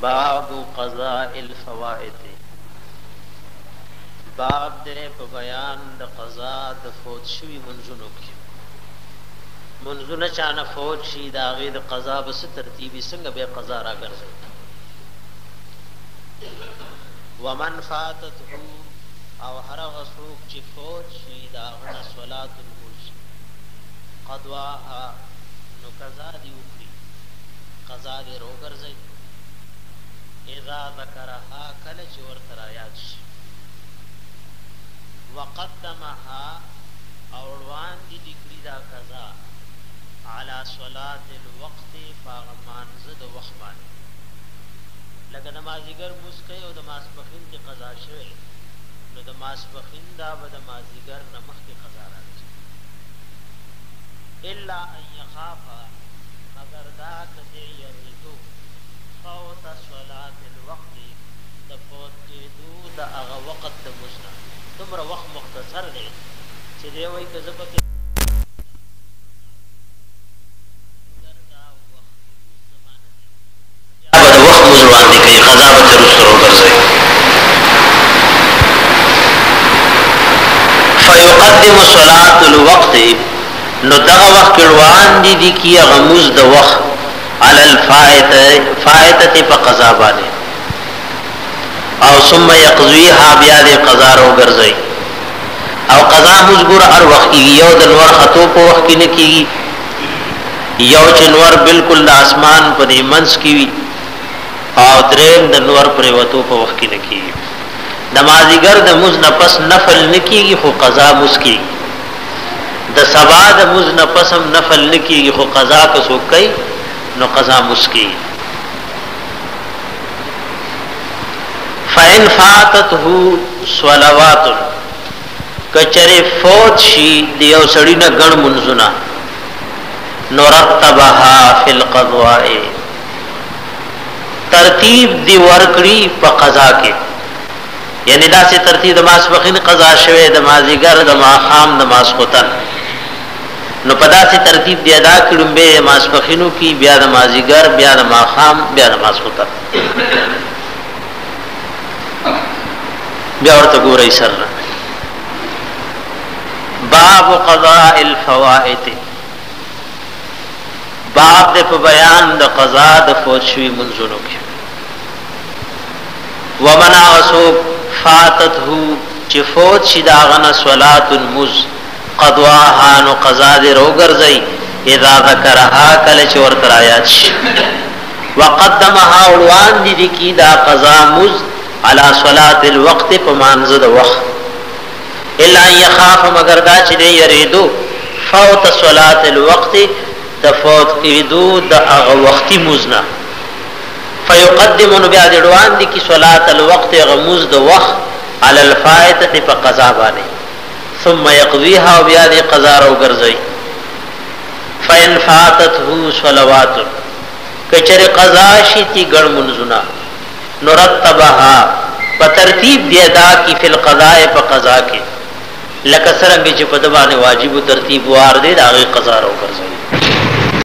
باب قضاء الفوائد باب دې په بیان د قضا د فوت شوی منځونو کې منځونه چانه فوت شي دا غي د قضا بس ترتیبي څنګه به قضا راګرځي ومن فاتته او هر غسوک چې فوت شي دا غنه صلات الموز قضاها نو قضا دی وکړي قضا دې روګرځي اذا ذکرها کله چې ورته یاد شي وقدمها اوروان دي ذکر دا قضا على صلاه الوقت فغمان زد وخمان لکه نمازیګر مسکه او د ماسپخین کی قضا شوه نو د ماسپخین دا و د مازیګر نمخ کی قضا راځي الا ان يخاف مگر دا کته یریدو فوت صلاه الوقت د فوت کېدو د هغه وخت د مزنا تمره وخت مختصر دی چې دی وای کزه پکې فيقدم صلاة الوقت نو دغه وخت روان دي کی غموز د وخت على الفائته په قضا باندې او ثم يقضيها بیا د قضا رو ګرځي او قضا مزګور هر وخت یو د نور خطو په وخت کې نه کیږي یو چې نور بالکل د اسمان په دې منځ کې وي او دریم د نور پر وته په وخت کې نه کیږي نمازیګر د مز نه پس نفل نکیږي خو قضا مسکی د سبا د مز نه پس هم نفل نکیږي خو قضا کو سو کوي نو قضا مسکی فإن فاتته صلوات کچره فوت شي دیو سړی نه ګڼ منځونه نو رتبها فی القضاء ترتیب دی ورکړي په قضا کې یعنی دا سي ترتیب د ماسپخین قضا شوه د مازیګر د ماخام د ماسختن نو پدا سي ترتیب دی ادا کړم به ماسپخینو کی بیا د مازیګر بیا د ماخام بیا د ماسختن بیا ورته ګورئ سر باب قضاء الفوائد باب د په بیان د قضا د فوت شوی منځونو کې ومنع وسوق فاتته چې فوت شي داغنه صلات المز قضاها نو قضا دې روګرځي اذا ذکرها کله چې ورته آیات شي وقدمها وروان دي کی دا قضا مز على صلاه الوقت پمانځ د وخت الا يخاف مگر دا چې یریدو فوت صلاه الوقت تفوت کېدو د هغه وختي مزنا فيقدم بیا د روان دي کی صلاه الوقت غموز د وخت على الفائته په قضا باندې ثم يقضيها بیا د قضا رو ګرځي فإن فاتته صلوات کچره قضا شي تی ګڼ منځونه نرتبها په ترتیب دی ادا کی فی القضاء په قضا کې لکه څنګه چې په دبانې واجب ترتیب وار دی د هغه قضا رو ګرځي